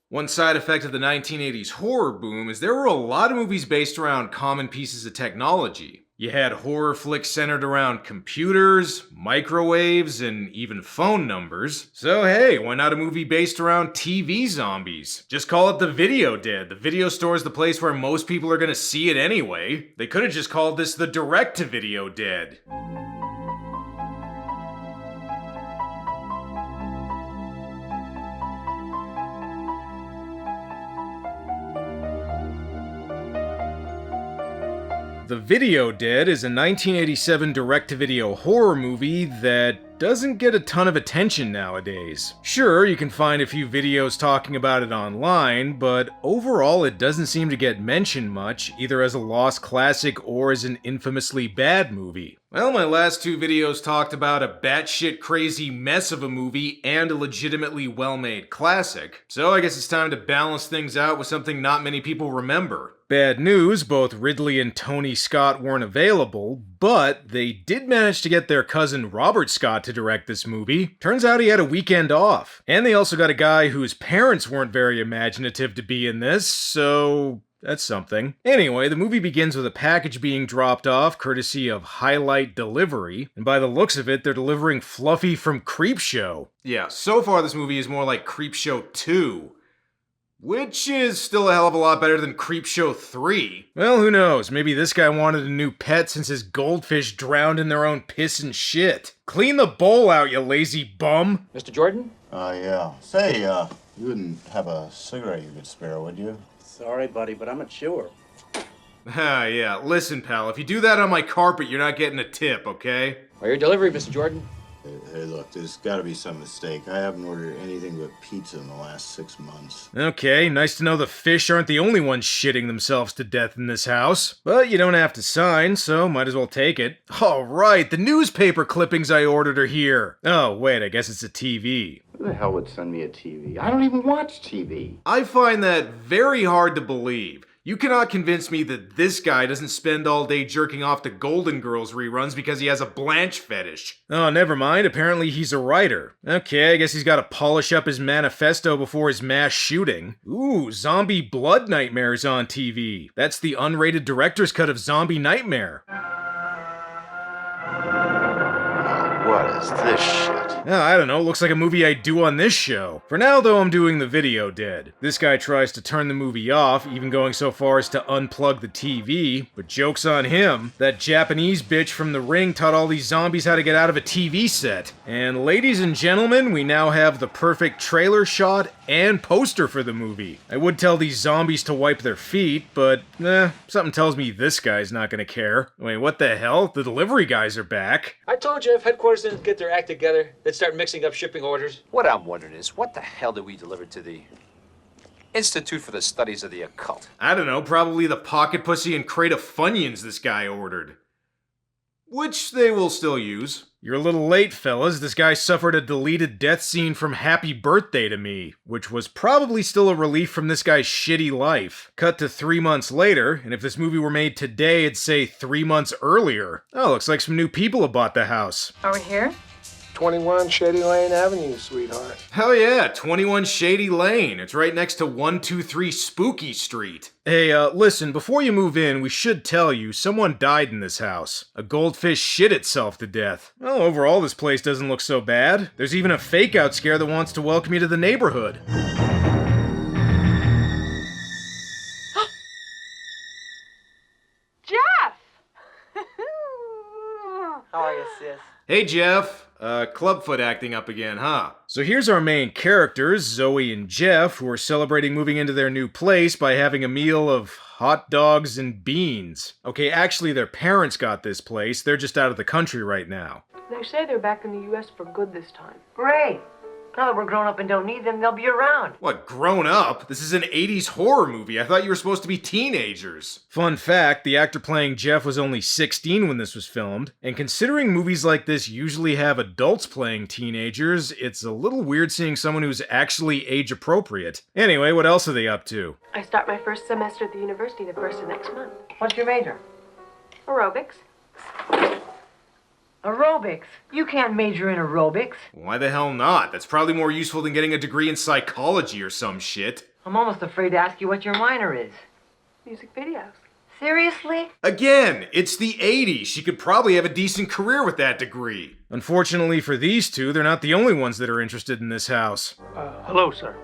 One side effect of the 1980s horror boom is there were a lot of movies based around common pieces of technology. You had horror flicks centered around computers, microwaves, and even phone numbers. So hey, why not a movie based around TV zombies? Just call it The Video Dead. The video store is the place where most people are gonna see it anyway. They could have just called this the Direct-to-Video Dead. The Video Dead is a 1987 direct-to-video horror movie that doesn't get a ton of attention nowadays. Sure, you can find a few videos talking about it online, but overall it doesn't seem to get mentioned much, either as a lost classic or as an infamously bad movie. Well, my last two videos talked about a batshit crazy mess of a movie and a legitimately well-made classic, so I guess it's time to balance things out with something not many people remember. Bad news, both Ridley and Tony Scott weren't available, but they did manage to get their cousin Robert Scott to direct this movie. Turns out he had a weekend off. And they also got a guy whose parents weren't very imaginative to be in this, so that's something. Anyway, the movie begins with a package being dropped off, courtesy of Highlight Delivery, and by the looks of it, they're delivering Fluffy from Creepshow. Yeah, so far this movie is more like Creepshow 2. Which is still a hell of a lot better than Creepshow 3. Well, who knows? Maybe this guy wanted a new pet since his goldfish drowned in their own piss and shit. Clean the bowl out, you lazy bum! Mr. Jordan? Yeah. Say, you wouldn't have a cigarette you could spare, would you? Sorry, buddy, but I'm a chewer. Ah, yeah. Listen, pal, if you do that on my carpet, you're not getting a tip, okay? For your delivery, Mr. Jordan. Hey, look, there's gotta be some mistake. I haven't ordered anything but pizza in the last 6 months. Okay, nice to know the fish aren't the only ones shitting themselves to death in this house. But you don't have to sign, so might as well take it. Alright, the newspaper clippings I ordered are here. Oh, wait, I guess it's a TV. Who the hell would send me a TV? I don't even watch TV. I find that very hard to believe. You cannot convince me that this guy doesn't spend all day jerking off to Golden Girls reruns because he has a Blanche fetish. Oh, never mind. Apparently he's a writer. Okay, I guess he's got to polish up his manifesto before his mass shooting. Ooh, Zombie Blood Nightmare's on TV. That's the unrated director's cut of Zombie Nightmare. What is this shit? I don't know, looks like a movie I'd do on this show. For now, though, I'm doing The Video Dead. This guy tries to turn the movie off, even going so far as to unplug the TV, but joke's on him. That Japanese bitch from The Ring taught all these zombies how to get out of a TV set. And ladies and gentlemen, we now have the perfect trailer shot and poster for the movie. I would tell these zombies to wipe their feet, but something tells me this guy's not gonna care. Wait, what the hell? The delivery guys are back. I told you if headquarters didn't get their act together, they'd start mixing up shipping orders. What I'm wondering is, what the hell did we deliver to the Institute for the Studies of the Occult? I don't know, probably the pocket pussy and crate of Funyuns this guy ordered. Which they will still use. You're a little late, fellas. This guy suffered a deleted death scene from Happy Birthday to Me, which was probably still a relief from this guy's shitty life. Cut to 3 months later, and if this movie were made today, it'd say 3 months earlier. Oh, looks like some new people have bought the house. Are we here? 21 Shady Lane Avenue, sweetheart. Hell yeah, 21 Shady Lane. It's right next to 123 Spooky Street. Hey, listen, before you move in, we should tell you, someone died in this house. A goldfish shit itself to death. Well, overall, this place doesn't look so bad. There's even a fake-out scare that wants to welcome you to the neighborhood. Jeff! How are you, sis? Hey, Jeff. Clubfoot acting up again, huh? So here's our main characters, Zoe and Jeff, who are celebrating moving into their new place by having a meal of hot dogs and beans. Okay, actually their parents got this place, they're just out of the country right now. They say they're back in the U.S. for good this time. Great. Now that we're grown up and don't need them, they'll be around. What, grown up? This is an 80s horror movie. I thought you were supposed to be teenagers. Fun fact, the actor playing Jeff was only 16 when this was filmed, and considering movies like this usually have adults playing teenagers, it's a little weird seeing someone who's actually age appropriate. Anyway, what else are they up to? I start my first semester at the university the first of next month. What's your major? Aerobics. Aerobics. You can't major in aerobics. Why the hell not? That's probably more useful than getting a degree in psychology or some shit. I'm almost afraid to ask you what your minor is. Music videos. Seriously? Again, it's the 80s. She could probably have a decent career with that degree. Unfortunately for these two, they're not the only ones that are interested in this house. Hello, sir.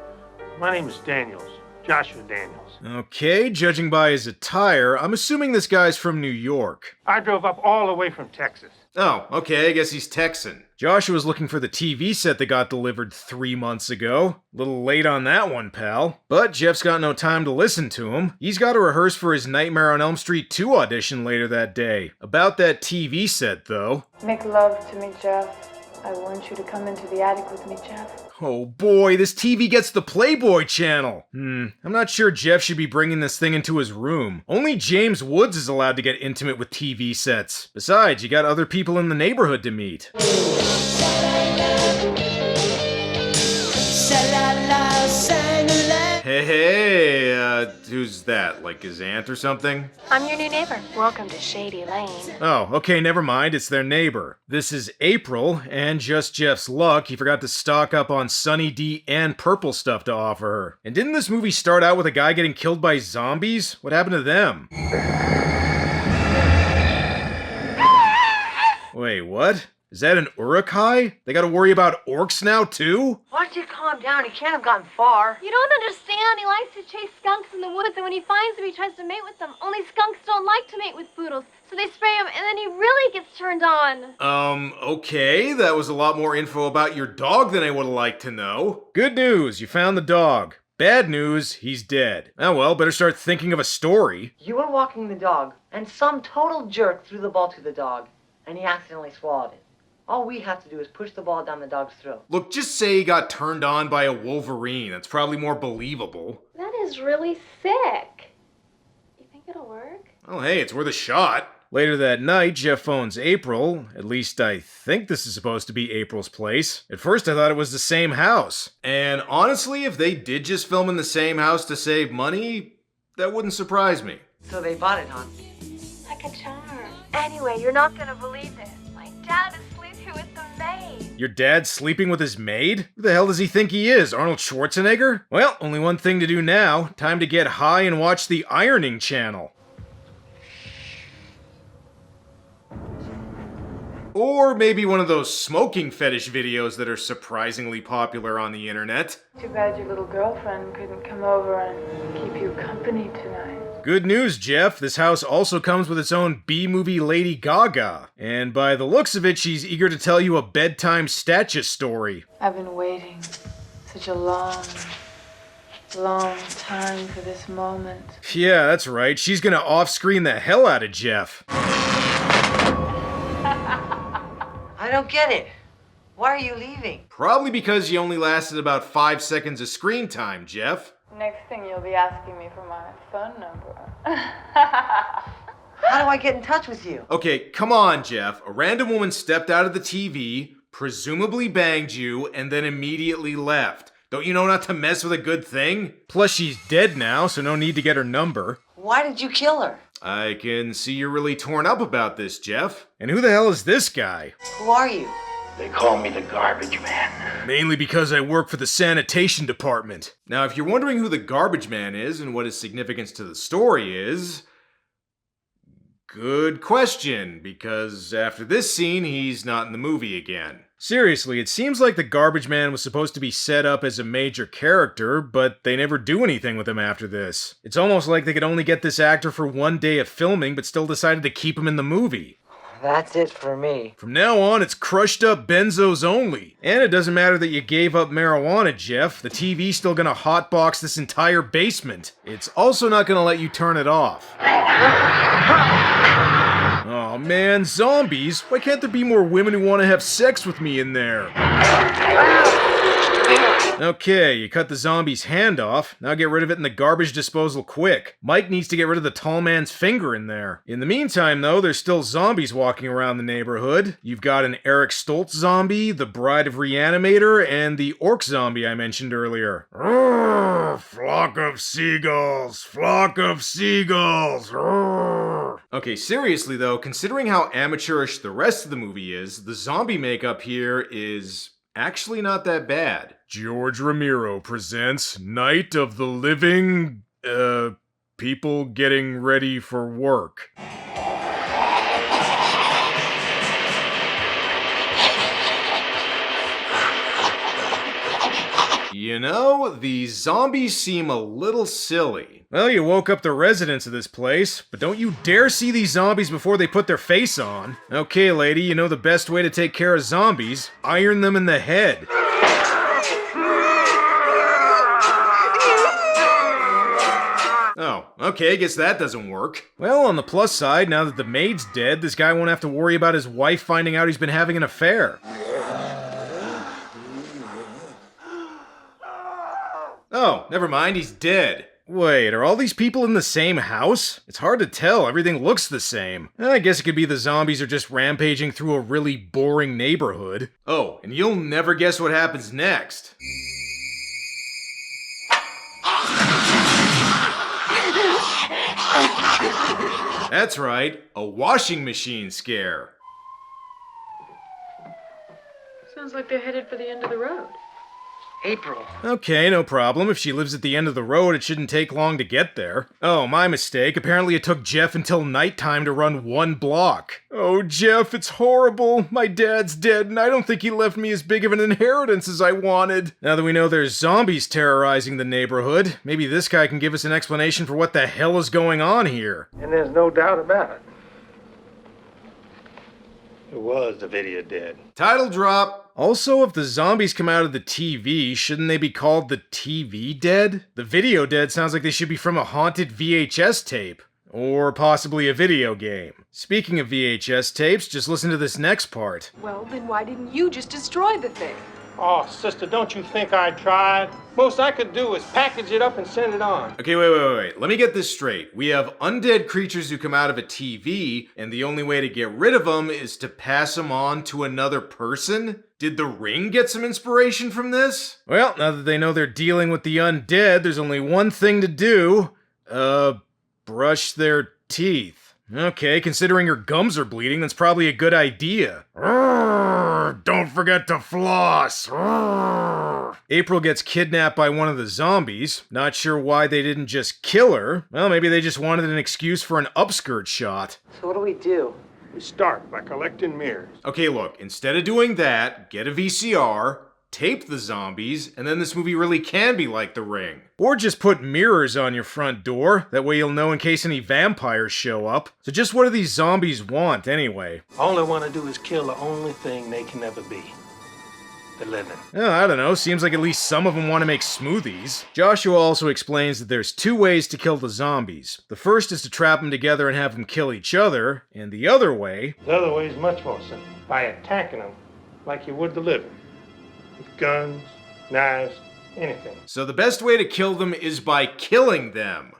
My name is Daniels. Joshua Daniels. Okay, judging by his attire, I'm assuming this guy's from New York. I drove up all the way from Texas. Oh, okay, I guess he's Texan. Joshua's looking for the TV set that got delivered 3 months ago. Little late on that one, pal. But Jeff's got no time to listen to him. He's got to rehearse for his Nightmare on Elm Street 2 audition later that day. About that TV set, though. Make love to me, Jeff. I want you to come into the attic with me, Jeff. Oh boy, this TV gets the Playboy channel. I'm not sure Jeff should be bringing this thing into his room. Only James Woods is allowed to get intimate with TV sets. Besides, you got other people in the neighborhood to meet. Hey, who's that? Like his aunt or something? I'm your new neighbor. Welcome to Shady Lane. Oh, okay, never mind. It's their neighbor. This is April, and just Jeff's luck, he forgot to stock up on Sunny D and purple stuff to offer her. And didn't this movie start out with a guy getting killed by zombies? What happened to them? Wait, what? Is that an urukai? They gotta worry about orcs now, too? Why don't you calm down? He can't have gotten far. You don't understand. He likes to chase skunks in the woods, and when he finds them, he tries to mate with them. Only skunks don't like to mate with poodles, so they spray him, and then he really gets turned on. Okay, that was a lot more info about your dog than I would've liked to know. Good news, you found the dog. Bad news, he's dead. Oh well, better start thinking of a story. You were walking the dog, and some total jerk threw the ball to the dog, and he accidentally swallowed it. All we have to do is push the ball down the dog's throat. Look, just say he got turned on by a wolverine. That's probably more believable. That is really sick. You think it'll work? Well, hey, it's worth a shot. Later that night, Jeff phones April. At least I think this is supposed to be April's place. At first I thought it was the same house. And honestly, if they did just film in the same house to save money, that wouldn't surprise me. So they bought it, huh? Like a charm. Anyway, you're not gonna believe this. My dad is sleeping with the maid. Your dad's sleeping with his maid? Who the hell does he think he is, Arnold Schwarzenegger? Well, only one thing to do now. Time to get high and watch the Ironing Channel. Or maybe one of those smoking fetish videos that are surprisingly popular on the internet. Too bad your little girlfriend couldn't come over and keep you company tonight. Good news, Jeff. This house also comes with its own B-movie Lady Gaga. And by the looks of it, she's eager to tell you a bedtime statue story. I've been waiting such a long time for this moment. Yeah, that's right. She's gonna off-screen the hell out of Jeff. I don't get it. Why are you leaving? Probably because you only lasted about 5 seconds of screen time, Jeff. Next thing you'll be asking me for my phone number. How do I get in touch with you? Okay, come on, Jeff. A random woman stepped out of the TV, presumably banged you, and then immediately left. Don't you know not to mess with a good thing? Plus, she's dead now, so no need to get her number. Why did you kill her? I can see you're really torn up about this, Jeff. And who the hell is this guy? Who are you? They call me the garbage man. Mainly because I work for the sanitation department. Now, if you're wondering who the garbage man is and what his significance to the story is... Good question, because after this scene, he's not in the movie again. Seriously, it seems like the garbage man was supposed to be set up as a major character, but they never do anything with him after this. It's almost like they could only get this actor for one day of filming, but still decided to keep him in the movie. That's it for me. From now on, it's crushed up benzos only. And it doesn't matter that you gave up marijuana, Jeff. The TV's still gonna hotbox this entire basement. It's also not gonna let you turn it off. Oh man, zombies? Why can't there be more women who want to have sex with me in there? Okay, you cut the zombie's hand off. Now get rid of it in the garbage disposal quick. Mike needs to get rid of the tall man's finger in there. In the meantime, though, there's still zombies walking around the neighborhood. You've got an Eric Stoltz zombie, the Bride of Reanimator, and the orc zombie I mentioned earlier. Urgh, flock Flock of seagulls! Flock of seagulls! Roar. Okay, seriously though, considering how amateurish the rest of the movie is, the zombie makeup here is actually not that bad. George Romero presents Night of the Living... people getting ready for work. You know, the zombies seem a little silly. Well, you woke up the residents of this place, but don't you dare see these zombies before they put their face on. Okay, lady, you know the best way to take care of zombies? Iron them in the head. Oh, okay, guess that doesn't work. Well, on the plus side, now that the maid's dead, this guy won't have to worry about his wife finding out he's been having an affair. Oh, never mind, he's dead. Wait, are all these people in the same house? It's hard to tell, everything looks the same. I guess it could be the zombies are just rampaging through a really boring neighborhood. Oh, and you'll never guess what happens next. That's right, a washing machine scare. Sounds like they're headed for the end of the road. April. Okay, no problem. If she lives at the end of the road, it shouldn't take long to get there. Oh, my mistake. Apparently it took Jeff until nighttime to run 1 block. Oh, Jeff, it's horrible. My dad's dead, and I don't think he left me as big of an inheritance as I wanted. Now that we know there's zombies terrorizing the neighborhood, maybe this guy can give us an explanation for what the hell is going on here. And there's no doubt about it. It was the video dead. Title drop. Also, if the zombies come out of the TV, shouldn't they be called the TV dead? The video dead sounds like they should be from a haunted VHS tape. Or possibly a video game. Speaking of VHS tapes, just listen to this next part. Well, then why didn't you just destroy the thing? Oh, sister, don't you think I tried? Most I could do is package it up and send it on. Okay, wait. Let me get this straight. We have undead creatures who come out of a TV, and the only way to get rid of them is to pass them on to another person? Did The Ring get some inspiration from this? Well, now that they know they're dealing with the undead, there's only one thing to do. Brush their teeth. Okay, considering your gums are bleeding, that's probably a good idea. Don't forget to floss. April gets kidnapped by one of the zombies. Not sure why they didn't just kill her. Well, maybe they just wanted an excuse for an upskirt shot. So what do we do? We start by collecting mirrors. Okay, look, instead of doing that, get a VCR, tape the zombies, and then this movie really can be like The Ring. Or just put mirrors on your front door, that way you'll know in case any vampires show up. So just what do these zombies want, anyway? All they want to do is kill the only thing they can never be. The living. Oh, I don't know, seems like at least some of them want to make smoothies. Joshua also explains that there's 2 ways to kill the zombies. The first is to trap them together and have them kill each other, and the other way... The other way is much more simple. By attacking them like you would the living. With guns, knives, anything. So the best way to kill them is by killing them.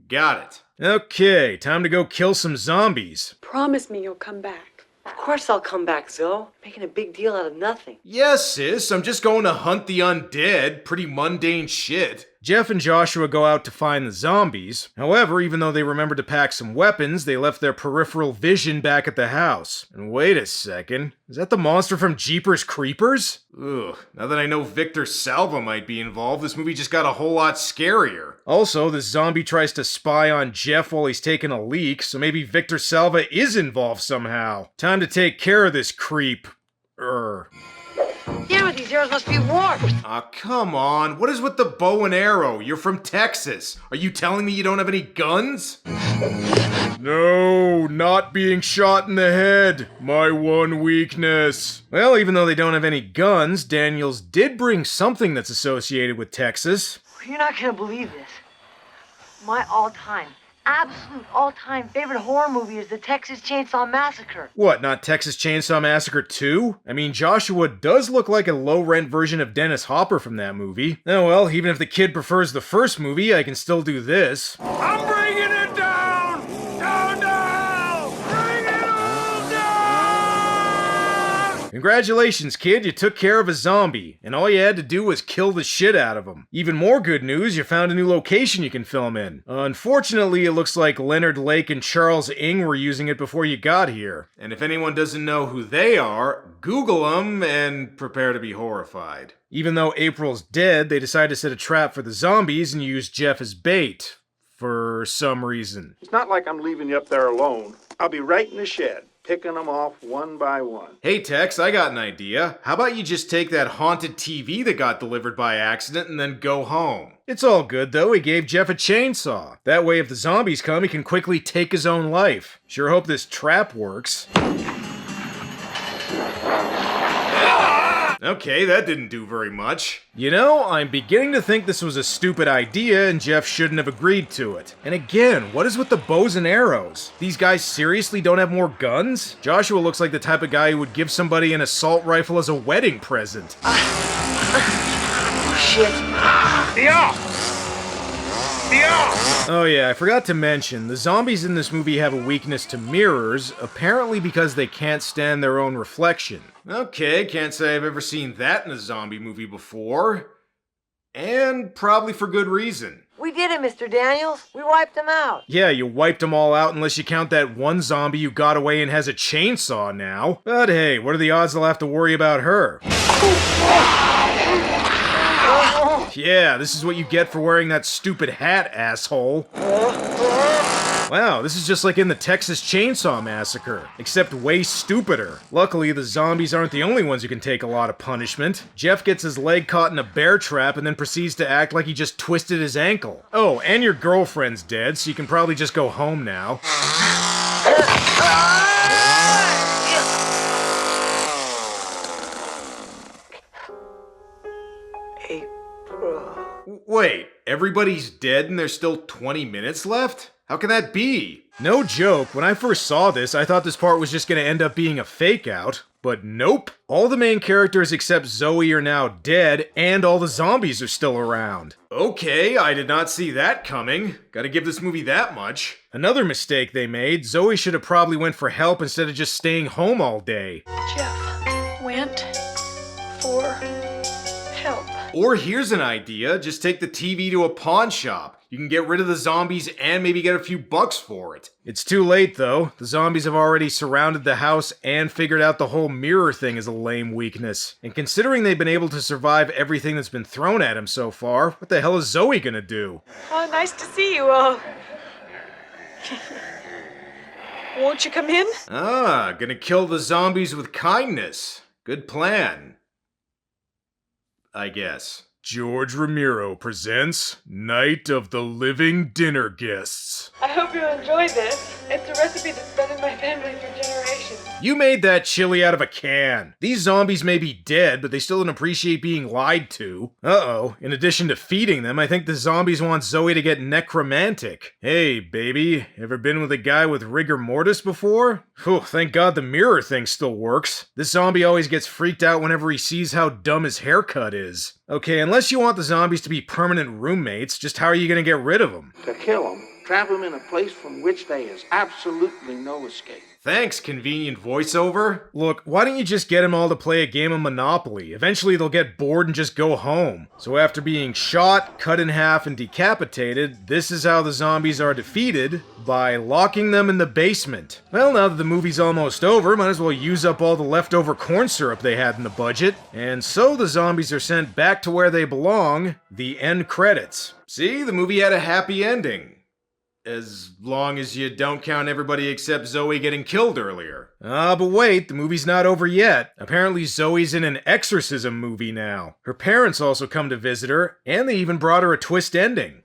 Got it. Okay, time to go kill some zombies. Promise me you'll come back. Of course I'll come back, Zoe. Making a big deal out of nothing. Yes, sis, I'm just going to hunt the undead. Pretty mundane shit. Jeff and Joshua go out to find the zombies. However, even though they remembered to pack some weapons, they left their peripheral vision back at the house. And wait a second, is that the monster from Jeepers Creepers? Ugh, now that I know Victor Salva might be involved, this movie just got a whole lot scarier. Also, this zombie tries to spy on Jeff while he's taking a leak, so maybe Victor Salva is involved somehow. Time to take care of this creep. Damn it, these arrows must be warped. Aw, come on. What is with the bow and arrow? You're from Texas. Are you telling me you don't have any guns? No, not being shot in the head. My one weakness. Well, even though they don't have any guns, Daniels did bring something that's associated with Texas. You're not gonna believe this. My absolute all-time favorite horror movie is the Texas Chainsaw Massacre. What, not Texas Chainsaw Massacre 2? I mean, Joshua does look like a low-rent version of Dennis Hopper from that movie. Oh well, even if the kid prefers the first movie, I can still do this. I'm bringing it down! Down! Bring it all down! Congratulations, kid, you took care of a zombie, and all you had to do was kill the shit out of him. Even more good news, you found a new location you can film in. Unfortunately, it looks like Leonard Lake and Charles Ng were using it before you got here. And if anyone doesn't know who they are, Google them and prepare to be horrified. Even though April's dead, they decided to set a trap for the zombies and use Jeff as bait. For some reason. It's not like I'm leaving you up there alone. I'll be right in the shed, picking them off one by one. Hey Tex, I got an idea. How about you just take that haunted TV that got delivered by accident and then go home? It's all good though, he gave Jeff a chainsaw. That way if the zombies come, he can quickly take his own life. Sure hope this trap works. Okay, that didn't do very much. You know, I'm beginning to think this was a stupid idea and Jeff shouldn't have agreed to it. And again, what is with the bows and arrows? These guys seriously don't have more guns? Joshua looks like the type of guy who would give somebody an assault rifle as a wedding present. Shit. Oh yeah, I forgot to mention, the zombies in this movie have a weakness to mirrors, apparently because they can't stand their own reflection. Okay, can't say I've ever seen that in a zombie movie before. And probably for good reason. We did it, Mr. Daniels. We wiped them out. Yeah, you wiped them all out unless you count that one zombie who got away and has a chainsaw now. But hey, what are the odds they'll have to worry about her? Yeah, this is what you get for wearing that stupid hat, asshole. Wow, this is just like in the Texas Chainsaw Massacre, except way stupider. Luckily, the zombies aren't the only ones who can take a lot of punishment. Jeff gets his leg caught in a bear trap and then proceeds to act like he just twisted his ankle. Oh, and your girlfriend's dead, so you can probably just go home now. Wait, everybody's dead and there's still 20 minutes left? How can that be? No joke, when I first saw this, I thought this part was just gonna end up being a fake out. But nope. All the main characters except Zoe are now dead, and all the zombies are still around. Okay, I did not see that coming. Gotta give this movie that much. Another mistake they made, Zoe should have probably went for help instead of just staying home all day. Jeff went for help. Or here's an idea, just take the TV to a pawn shop. You can get rid of the zombies and maybe get a few bucks for it. It's too late though. The zombies have already surrounded the house and figured out the whole mirror thing is a lame weakness. And considering they've been able to survive everything that's been thrown at him so far, what the hell is Zoe gonna do? Oh, nice to see you all. Won't you come in? Ah, gonna kill the zombies with kindness. Good plan. I guess. George Romero presents Night of the Living Dinner Guests. I hope you enjoy this. It's a recipe that's been in my family for generations. You made that chili out of a can. These zombies may be dead, but they still don't appreciate being lied to. Uh-oh. In addition to feeding them, I think the zombies want Zoe to get necromantic. Hey, baby, ever been with a guy with rigor mortis before? Whew, thank God the mirror thing still works. This zombie always gets freaked out whenever he sees how dumb his haircut is. Okay, unless you want the zombies to be permanent roommates, just how are you gonna get rid of them? To kill them, trap them in a place from which there is absolutely no escape. Thanks, convenient voiceover. Look, why don't you just get them all to play a game of Monopoly? Eventually they'll get bored and just go home. So after being shot, cut in half, and decapitated, this is how the zombies are defeated, by locking them in the basement. Well, now that the movie's almost over, might as well use up all the leftover corn syrup they had in the budget. And so the zombies are sent back to where they belong, the end credits. See, the movie had a happy ending. As long as you don't count everybody except Zoe getting killed earlier. But wait, the movie's not over yet. Apparently Zoe's in an exorcism movie now. Her parents also come to visit her, and they even brought her a twist ending.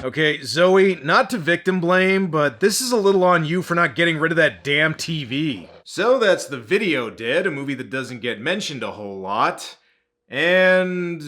Okay, Zoe, not to victim blame, but this is a little on you for not getting rid of that damn TV. So that's The Video Dead, a movie that doesn't get mentioned a whole lot. And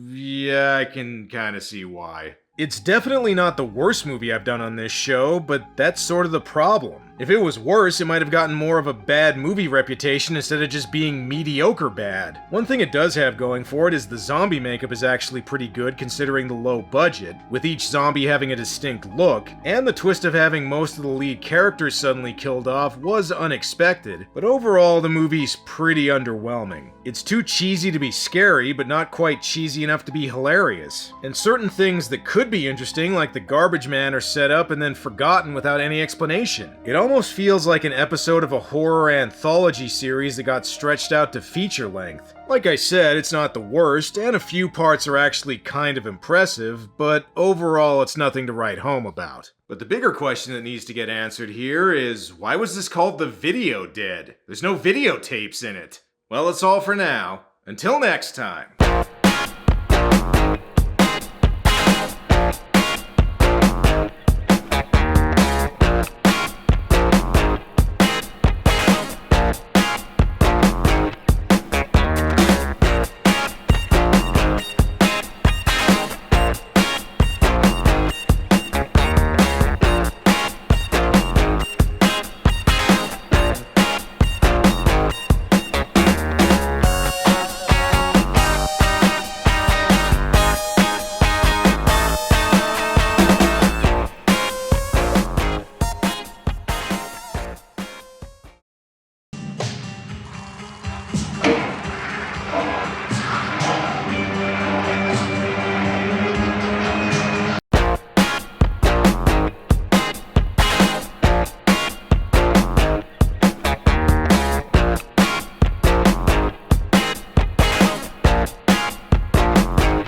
yeah, I can kind of see why. It's definitely not the worst movie I've done on this show, but that's sort of the problem. If it was worse, it might have gotten more of a bad movie reputation instead of just being mediocre bad. One thing it does have going for it is the zombie makeup is actually pretty good considering the low budget, with each zombie having a distinct look, and the twist of having most of the lead characters suddenly killed off was unexpected, but overall the movie's pretty underwhelming. It's too cheesy to be scary, but not quite cheesy enough to be hilarious. And certain things that could be interesting, like the garbage man, are set up and then forgotten without any explanation. It almost feels like an episode of a horror anthology series that got stretched out to feature length. Like I said, it's not the worst, and a few parts are actually kind of impressive, but overall it's nothing to write home about. But the bigger question that needs to get answered here is, why was this called The Video Dead? There's no videotapes in it. Well, that's all for now. Until next time.